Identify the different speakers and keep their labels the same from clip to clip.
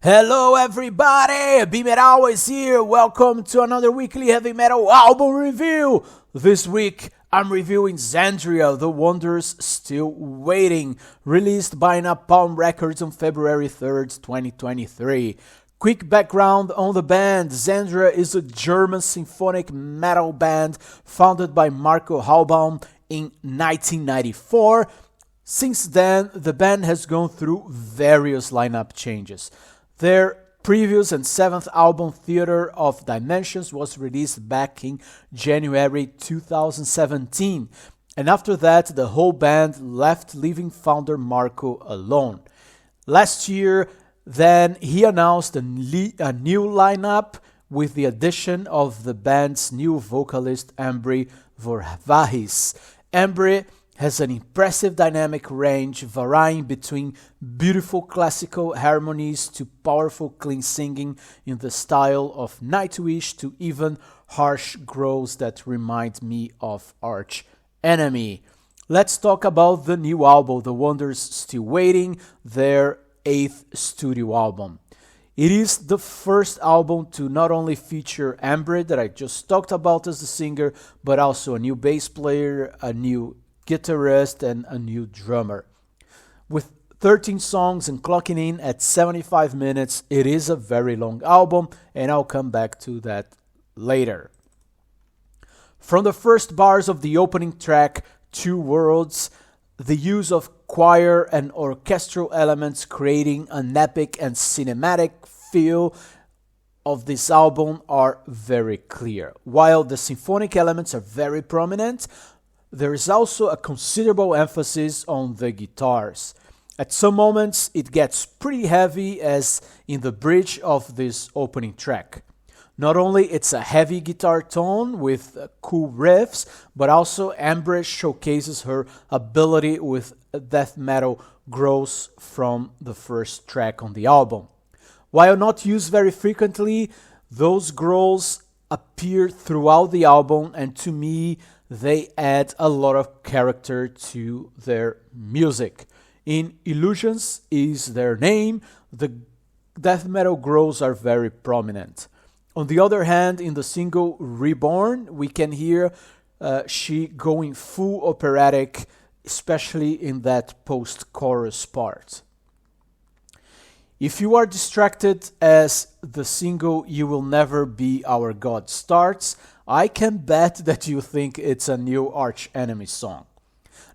Speaker 1: Hello everybody, BeMetalways here. Welcome to another weekly heavy metal album review. This week I'm reviewing Xandria, The Wonders Still Waiting, released by Napalm Records on February 3rd, 2023. Quick background on the band. Xandria is a German symphonic metal band founded by Marco Halbaum in 1994. Since then, the band has gone through various lineup changes. Their previous and seventh album, Theater of Dimensions, was released back in January 2017. And after that, the whole band left, leaving founder Marco alone. Last year, then, he announced a new lineup with the addition of the band's new vocalist, Ambry Vorvahis. Ambry has an impressive dynamic range varying between beautiful classical harmonies to powerful clean singing in the style of Nightwish to even harsh growls that remind me of Arch Enemy. Let's talk about the new album, The Wonders Still Waiting, their 8th studio album. It is the first album to not only feature Ambry, that I just talked about as the singer, but also a new bass player, a new guitarist, and a new drummer. With 13 songs and clocking in at 75 minutes, it is a very long album, and I'll come back to that later. From the first bars of the opening track, Two Worlds, the use of choir and orchestral elements creating an epic and cinematic feel of this album are very clear. While the symphonic elements are very prominent, there is also a considerable emphasis on the guitars. At some moments, it gets pretty heavy, as in the bridge of this opening track. Not only it's a heavy guitar tone with cool riffs, but also Ambry showcases her ability with death metal growls from the first track on the album. While not used very frequently, those growls appear throughout the album, and to me, they add a lot of character to their music. In Illusions is their name, the death metal growls are very prominent. On the other hand, in the single Reborn, we can hear she going full operatic, especially in that post-chorus part. If you are distracted as the single You Will Never Be Our God starts, I can bet that you think it's a new Arch Enemy song.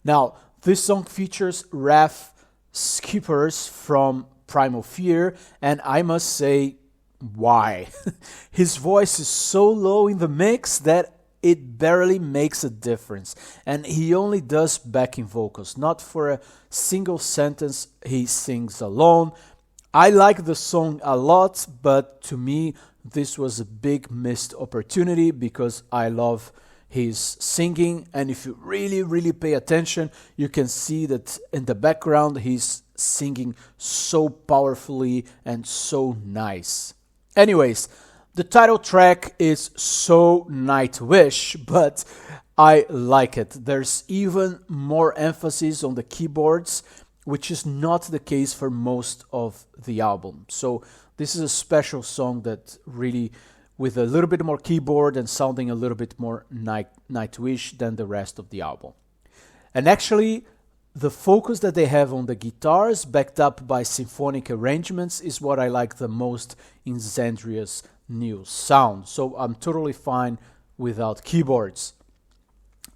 Speaker 1: Now, this song features Raph Skippers from Primal Fear, and I must say, why? His voice is so low in the mix that it barely makes a difference, and he only does backing vocals. Not for a single sentence he sings alone. I like the song a lot, but to me this was a big missed opportunity because I love his singing, and if you really pay attention, you can see that in the background he's singing so powerfully and so nice. Anyways, the title track is so Nightwish, but I like it. There's even more emphasis on the keyboards, which is not the case for most of the album. So this is a special song that really, with a little bit more keyboard and sounding a little bit more Nightwish than the rest of the album. And actually, the focus that they have on the guitars, backed up by symphonic arrangements, is what I like the most in Xandria's new sound. So I'm totally fine without keyboards.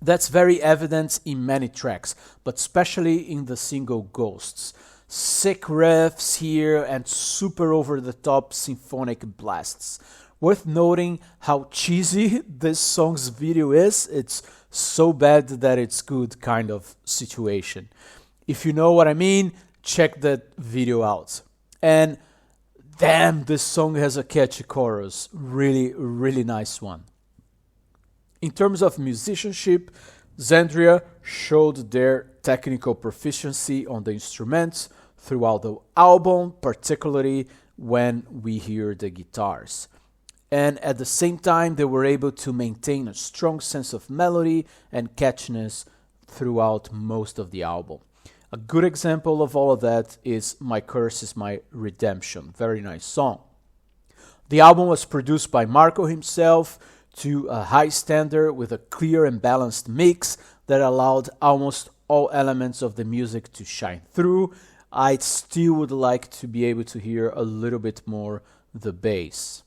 Speaker 1: That's very evident in many tracks, but especially in the single Ghosts. Sick riffs here and super over-the-top symphonic blasts. Worth noting how cheesy this song's video is. It's so bad that it's good kind of situation. If you know what I mean, check that video out. And damn, this song has a catchy chorus. Really nice one. In terms of musicianship, Xandria showed their technical proficiency on the instruments throughout the album, particularly when we hear the guitars. And at the same time, they were able to maintain a strong sense of melody and catchiness throughout most of the album. A good example of all of that is My Curse is My Redemption. Very nice song. The album was produced by Marco himself to a high standard with a clear and balanced mix that allowed almost all elements of the music to shine through. I still would like to be able to hear a little bit more the bass.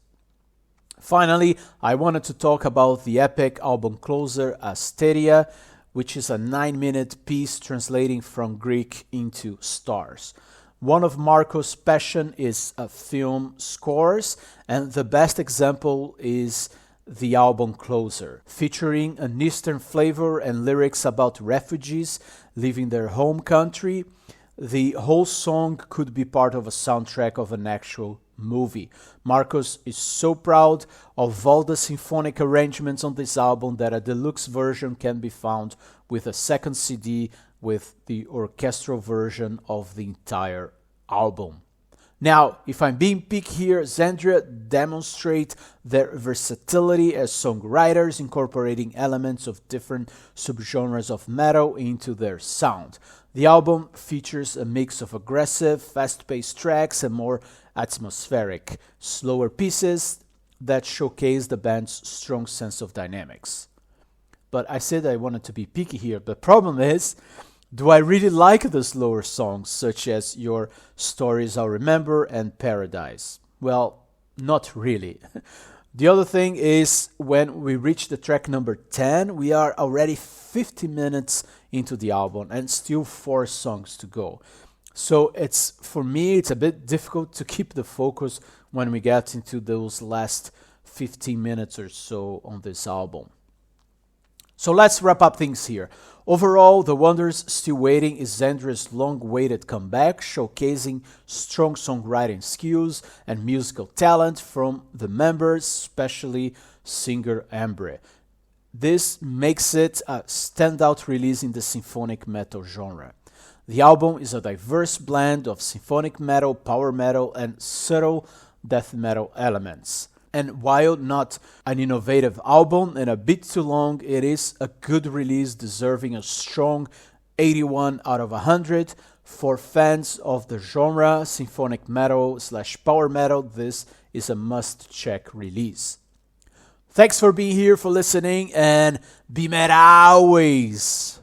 Speaker 1: Finally, I wanted to talk about the epic album closer, Asteria, which is a 9-minute piece translating from Greek into stars. One of Marco's passion is film scores, and the best example is the album Closer, featuring an Eastern flavor and lyrics about refugees leaving their home country. The whole song could be part of a soundtrack of an actual movie. Marcos is so proud of all the symphonic arrangements on this album that a deluxe version can be found with a second CD with the orchestral version of the entire album. Now, if I'm being picky here, Xandria demonstrate their versatility as songwriters, incorporating elements of different subgenres of metal into their sound. The album features a mix of aggressive, fast-paced tracks and more atmospheric, slower pieces that showcase the band's strong sense of dynamics. But I said I wanted to be picky here. The problem is, do I really like the slower songs, such as Your Stories I'll Remember and Paradise? Well, not really. The other thing is, when we reach the track number 10, we are already 50 minutes into the album and still 4 songs to go. So for me, it's a bit difficult to keep the focus when we get into those last 15 minutes or so on this album. So let's wrap up things here. Overall, The Wonders Still Waiting is Xandria's long-awaited comeback, showcasing strong songwriting skills and musical talent from the members, especially singer Ambre. This makes it a standout release in the symphonic metal genre. The album is a diverse blend of symphonic metal, power metal, and subtle death metal elements. And while not an innovative album and a bit too long, it is a good release deserving a strong 81 out of 100. For fans of the genre, symphonic metal / power metal, this is a must-check release. Thanks for being here, for listening, and BeMetalways!